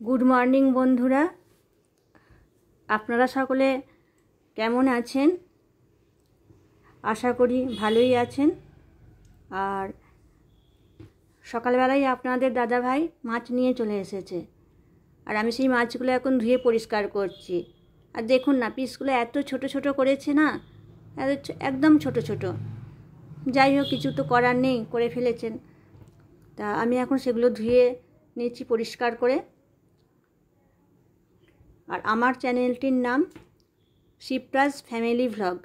Good morning বন্ধুরা, আপনারা সকলে কেমন আছেন? আশা করি ভালোই আছেন। আর সকালবেলায় আপনাদের দাদাভাই মাছ নিয়ে চলে এসেছে, আর আমি সেই মাছগুলো এখন ধুয়ে পরিষ্কার করছি। আর দেখুন না, পিসগুলো এত ছোট ছোট করেছে না, একদম ছোট ছোট। যাই হোক, কিছু তো করার নেই, করে ফেলেছেন। তা আমি এখন সেগুলো ধুয়ে নিচ্ছি পরিষ্কার করে। আর আমার চ্যানেলটির নাম শিপ্রাজ ফ্যামিলি ভ্লগ।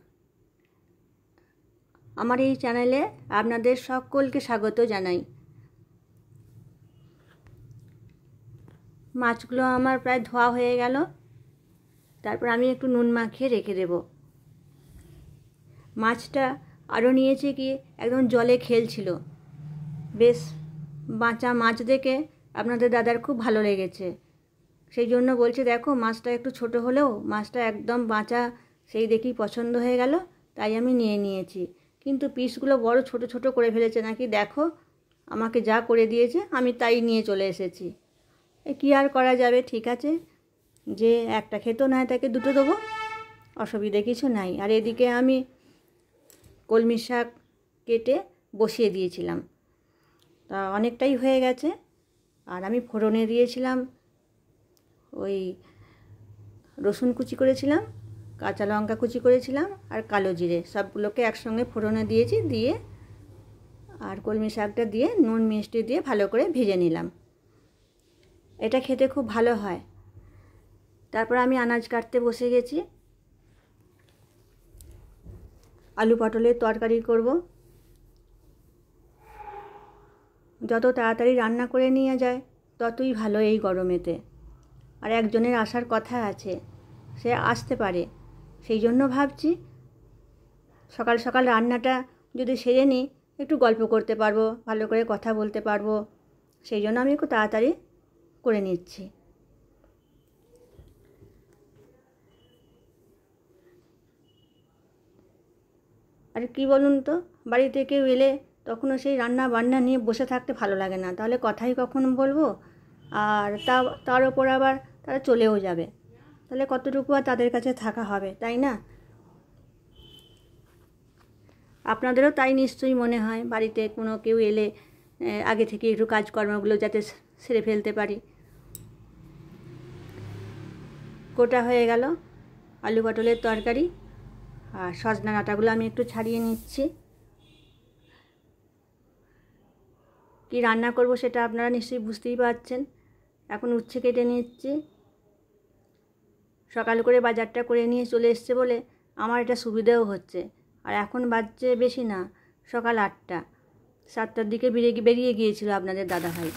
আমার এই চ্যানেলে আপনাদের সকলকে স্বাগত জানাই। মাছগুলো আমার প্রায় ধোয়া হয়ে গেল, তারপর আমি একটু নুন মাখিয়ে রেখে দেব। মাছটা আরও নিয়েছে কি একদম জলে খেলছিল, বেশ বাঁচা মাছ দেখে আপনাদের দাদার খুব ভালো লেগেছে। সেই জন্য বলছে, দেখো মাছটা একটু ছোট হলেও মাছটা একদম বাঁচা, সেই দেখেই পছন্দ হয়ে গেল, তাই আমি নিয়ে নিয়েছি। কিন্তু পিসগুলো বড় ছোট ছোট করে ফেলেছে নাকি, দেখো আমাকে যা করে দিয়েছে আমি তাই নিয়ে চলে এসেছি। কী আর করা যাবে, ঠিক আছে, যে একটা খেতেও নয় তাকে দুটো দেবো, অসুবিধে কিছু নাই। আর এদিকে আমি কলমি শাক কেটে বসিয়ে দিয়েছিলাম, তা অনেকটাই হয়ে গেছে। আর আমি ফোড়নে দিয়েছিলাম ওই রসুন কুচি করেছিলাম, কাঁচা লঙ্কা কুচি করেছিলাম, আর কালো জিরে, সবগুলোকে একসঙ্গে ফোড়নে দিয়েছি। দিয়ে আর কলমি শাকটা দিয়ে নুন মিষ্টি দিয়ে ভালো করে ভেজে নিলাম। এটা খেতে খুব ভালো হয়। তারপর আমি আনাজ কাটতে বসে গেছি। আলু পটলের তরকারি করব। যত তাড়াতাড়ি রান্না করে নিয়ে যায় ততই ভালো এই গরমেতে। আর একজনের আসার কথা আছে, সে আসতে পারে, সেই জন্য ভাবছি সকাল সকাল রান্নাটা যদি সেরে নিই, একটু গল্প করতে পারবো, ভালো করে কথা বলতে পারবো। সেই জন্য আমি একটু তাড়াতাড়ি করে নিচ্ছি। আর কি বলুন তো, বাড়িতে কেউ এলে তখনও সেই রান্না বান্না নিয়ে বসে থাকতে ভালো লাগে না, তাহলে কথাই কখন বলবো। আর তার ওপর আবার তারা চলেও যাবে, তাহলে কতটুকু আর তাদের কাছে থাকা হবে, তাই না? আপনাদেরও তাই নিশ্চয়ই মনে হয়, বাড়িতে কোনো কেউ এলে আগে থেকে একটু কাজকর্মগুলো যাতে সেরে ফেলতে পারি। কোটা হয়ে গেল আলু পটলের তরকারি, আর সজনা ডাঁটাগুলো আমি একটু ছাড়িয়ে নিচ্ছি। কি রান্না করব সেটা আপনারা নিশ্চয়ই বুঝতেই পারছেন। এখন উচ্ছে কেটে নিচ্ছি। সকাল করে বাজারটা করে নিয়ে চলে এসছে বলে আমার এটা সুবিধাও হচ্ছে। আর এখন বাজছে বেশি না, সকাল 8টা, 7টার দিকে বেরিয়ে গিয়েছিল আপনাদের দাদাভাই,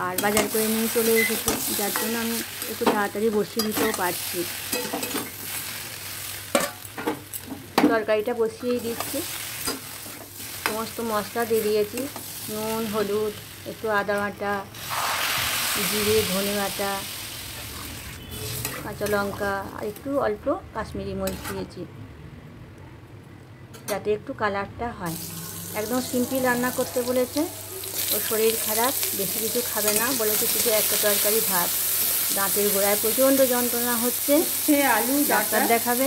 আর বাজার করে নিয়ে চলে এসেছে, যার জন্য আমি একটু তাড়াতাড়ি বসিয়ে দিতেও পারছি। তরকারিটা বসিয়েই দিচ্ছি। সমস্ত মশলা দিয়ে দিয়েছি, নুন, হলুদ, একটু আদা বাটা, জিরে, ধনে বাটা, কাঁচা লঙ্কা, আর একটু অল্প কাশ্মীরি মরিচ দিয়েছি, যাতে একটু কালারটা হয়। একদম সিম্পল রান্না করতে বলেছে, ওর শরীর খারাপ, বেশি কিছু খাবে না বলেছে, শুধু একটা তরকারি ভাত। দাঁতের গোড়ায় প্রচণ্ড যন্ত্রণা হচ্ছে, আলু ডাক্তার দেখাবে।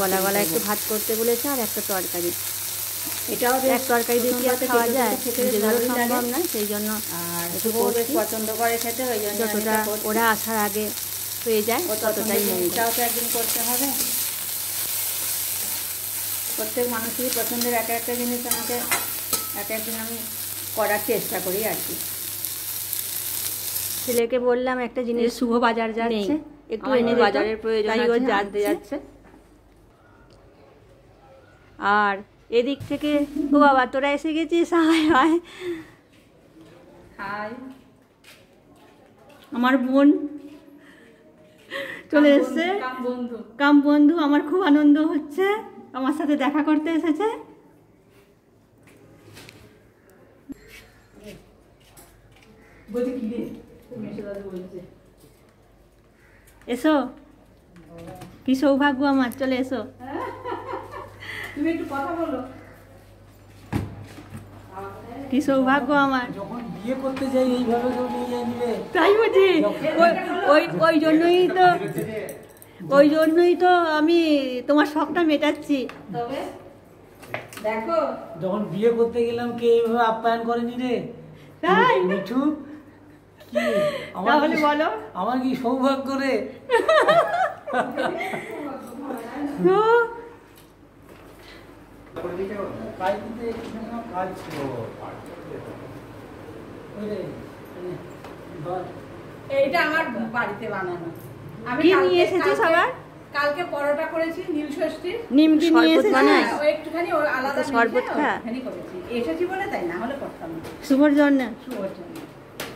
গলা গলা একটু ভাত করতে বলেছে, আর একটা তরকারি। এটাও এক তরকারি দিয়ে কি আর খাওয়া যায়, যেগুলো সম্ভব না, সেই জন্য একটু পছন্দ করে খেতে, ওই জন্য যতটা ওরা আসার আগে হয়ে যায় ততটাই মঙ্গল। তো একদিন করতে হবে, প্রত্যেক মানুষেরই পছন্দের এক একটা জিনিস আমাকে এক একদিন আমি করার চেষ্টা করি আর কি। ছেলেকে বললাম একটা জিনিস, শুভ বাজার যাচ্ছে, একটু এনে বাজারের প্রয়োজন, তাই ও জানতে যাচ্ছে। আর এদিক থেকে, ও বাবা তোরা এসে গেছিস, হাই হাই হাই, আমার বোন চলে এসছে, কাম বন্ধু। আমার খুব আনন্দ হচ্ছে, আমার সাথে দেখা করতে এসেছে। এসো, কি সৌভাগ্য আমার, চলে এসো। তুমি একটু কথা বলো। কি সৌভাগ্য আমার। যখন বিয়ে করতে যাই এইভাবে কেউ নিয়ে যায় নিলে। তাই বুঝি, ওই জন্যই তো আমি তোমার শখটা মেটাচ্ছি। তবে দেখো যখন বিয়ে করতে গেলাম কে এইভাবে আপ্যায়ন করেনি রে। তাই মিঠু কি তাহলে বলো, আমার কি সৌভাগ্য রে। কাজ ছিল এইটা আমার বাড়িতে বানানো। আমি কি নিয়ে এসেছো সবার? কালকে পরোটা করেছি নীল ষষ্ঠীর। নিমকি নিয়ে এসেছি। ও একটুখানি আলাদা শরবত খা করেছি, এসেছি বলে, তাই না হলে করতাম না। শুভর জন্য, শুভর জন্য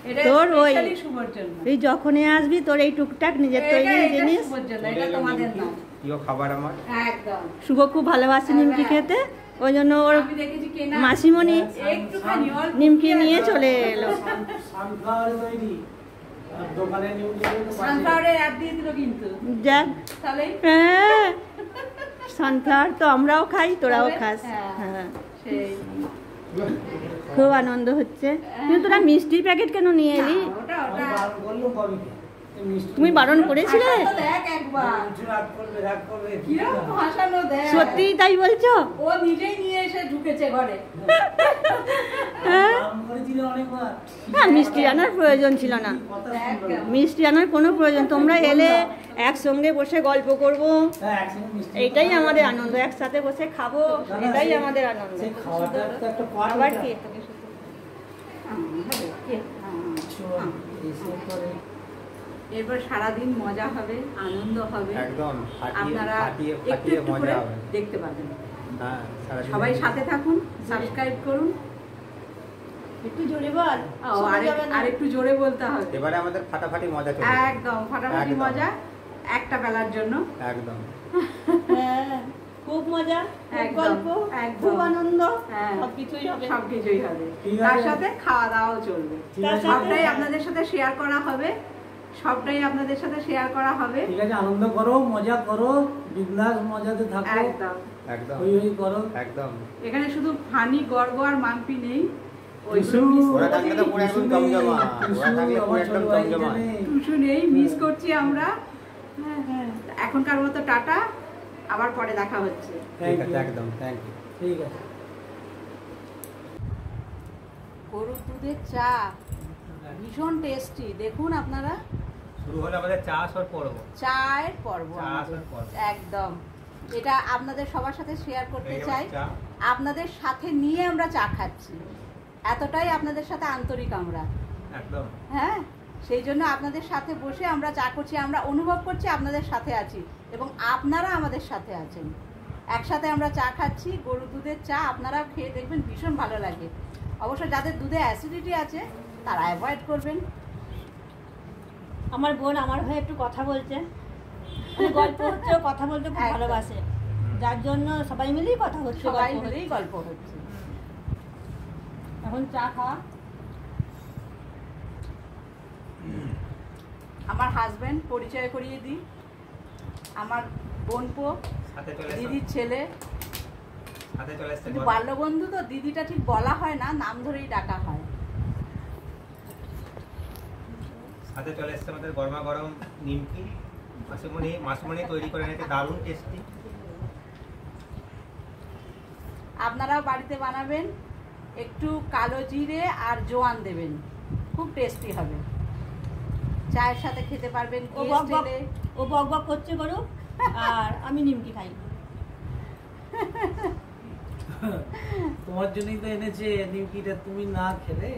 এটা তোর ওই স্পেশালি শুভর জন্য। তুই যখনই আসবি তোর এই টুকটাক নিজের তৈরি জিনিস শুভর জন্য, এটা তোমাদের না। প্রিয় খাবার আমার। একদম শুভ খুব ভালোবাসে নিমকি খেতে, ওই জন্য ওর আমি দেখেছি কেনা মাসিমণি একটুখানি অল্প নিমকি নিয়ে চলে এলো। সানফ্লাওয়ার তৈরি আর দোকানে নিমকি সানফ্লাওয়ারের অ্যাড দিয়ে দিল কিন্তু। যাক, তাহলে হ্যাঁ সানফ্লাওয়ার তো আমরাও খাই, তোরাও তবে, খাস। হ্যাঁ, হ্যাঁ সেই খুব আনন্দ হচ্ছে। কিন্তু তোরা মিষ্টির প্যাকেট কেন নিয়ে এলি? ওটা আমি বারণ করলাম কবিকে তুমি বারণ করেছিলে? হাসানো দেখ একবার, রাগ করবে কিরকম হাসানো দেখ। সত্যি তাই বলছো? ও নিজেই নিয়ে এসে ঢুকেছে ঘরে। হ্যাঁ বারণ করেছিল অনেকবার। না, মিষ্টি আনার প্রয়োজন ছিল না, কথা শুনলো না। মিষ্টি আনার কোনো প্রয়োজন। তোমরা এলে একসঙ্গে বসে গল্প করব, হ্যাঁ, একসঙ্গে মিষ্টি এইটাই আমাদের আনন্দ। একসাথে বসে খাবো, এটাই আমাদের আনন্দ। সেই খাওয়াটা তো একটা পার্ট। আবার কি এরপর সারাদিন মজা হবে, আনন্দ হবে, একদম আপনারা ফাটিয়ে একটু ফাটিয়ে একটু মজা করে হবে। দেখতে পাবেন। হ্যাঁ, সারাদিন সবাই সাথে থাকুন, সাবস্ক্রাইব করুন। একটু জোরে বল, আর একটু জোরে বলতে হবে। এবারে আমাদের ফাটাফাটি মজা চলবে। একদম ফাটাফাটি একদম। মজা, একটা বেলার জন্য। একদম। হ্যাঁ খুব মজা, খুব একদম, গল্প, একদম। খুব আনন্দ, হ্যাঁ। সবকিছুই হবে। সবকিছুই হবে, ঠিক আছে। তার সাথে খাওয়া দাওয়াও চলবে। ঠিক আছে। সবটাই আপনাদের সাথে শেয়ার করা হবে, সবটাই আপনাদের সাথে শেয়ার করা হবে। ঠিক আছে, আনন্দ করো, মজা করো, বিন্দাস মজাতে থাকো, একদম একদম। হই হই করো। একদম। এখানে শুধু ফানি গর্ব আর মাম্পি নেই, টুসু, ওরা থাকলে তো পুরো একদম জমজমা। ওরা থাকলে পুরো একদম জমজমা। টুসু নেই, মিস করছি আমরা। এখনকার মতো টাটা, আবার পরে দেখা হচ্ছে। ঠিক আছে, একদম। Thank you. ঠিক আছে। গরুর দুধের চা ভীষণ টেস্টি, দেখুন আপনারা। শুরু হলো আমাদের চাষের পর্ব। চায়ের পর্ব চাষের আমাদের। পর্ব। একদম, এটা আপনাদের সবার সাথে শেয়ার করতে এই যে চাই। চা। আপনাদের সাথে নিয়ে আমরা চা খাচ্ছি, এতটাই আপনাদের সাথে আন্তরিক আমরা। একদম। হ্যাঁ, সেই জন্য আপনাদের সাথে বসে আমরা চা করছি, আমরা অনুভব করছি আপনাদের সাথে আছি এবং আপনারা আমাদের সাথে আছেন। একসাথে আমরা চা খাচ্ছি, গরুর দুধের চা। আপনারা খেয়ে দেখবেন, ভীষণ ভালো লাগে। অবশ্য যাদের দুধে অ্যাসিডিটি আছে তারা অ্যাভয়েড করবেন। আমার বোন আমার হয়ে একটু কথা বলছে, মানে গল্প হচ্ছে, ও কথা বলতে খুব একদম। ভালোবাসে, যার জন্য সবাই মিলেই কথা হচ্ছে, সবাই গল্প মিলেই হচ্ছে। গল্প হচ্ছে। এখন চা খাওয়া। আমার হাজবেন্ড, পরিচয় করিয়ে দিই, আমার বোনপো, সাথে চলে এসো। দিদির ছেলে। সাথে চলে এসছে। কিন্তু বাল্যবন্ধু তো দিদিটা ঠিক বলা হয় না, নাম ধরেই ডাকা হয়। সাথে চলে এসছে আমাদের গরমা গরম নিমকি। মাসুমণি তৈরি করে এনেছে, দারুণ টেস্টি। আপনারাও বাড়িতে বানাবেন, একটু কালো জিরে আর জোয়ান দেবেন, খুব টেস্টি হবে। চায়ের সাথে খেতে পারবেন। ও বক বক, ও বক বক করছে গরু, আর আমি নিমকি খাই। তোমার জন্যই তো এনেছে নিমকিটা, তুমি না খেলে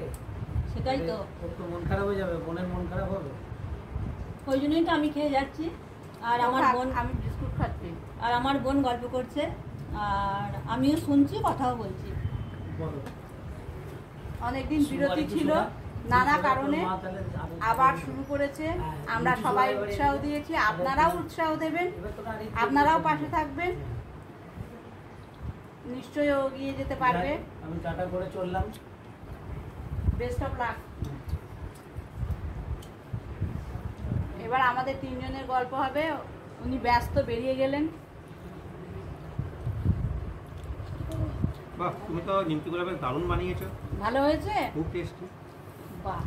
সেটাই তো, ওর তো মন খারাপ হয়ে যাবে, বোনের মন খারাপ হবে। ওই জন্যই তো আমি খেয়ে যাচ্ছি। আর আমার বোন, আমি বিস্কুট খাচ্ছি। আর আমার বোন গল্প করছে, আর আমিও শুনছি, কথাও বলছি। বলো। অনেকদিন বিরতি ছিল, নানা কারণে আবার শুরু করেছে। আমরা সবাই উৎসাহ দিয়েছি, আপনারাও উৎসাহ দেবেন, আপনারাও পাশে থাকবেন, নিশ্চয়ই ও এগিয়ে যেতে পারবে। আমি টাটা করে চললাম। Best of luck. এবার আমাদের তিনজনের গল্প হবে। উনি ব্যস্ত, বেরিয়ে গেলেন। বাহ, তুমি তো নিমকিগুলো বেশ দারুণ বানিয়েছো, ভালো হয়েছে? খুব টেস্টি। বাহ,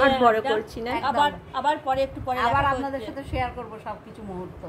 আর বড় করছি না। একদম। আবার পরে একটু পরে আবার দেখা আপনাদের হচ্ছে। সাথে শেয়ার করব সবকিছু মুহূর্ত।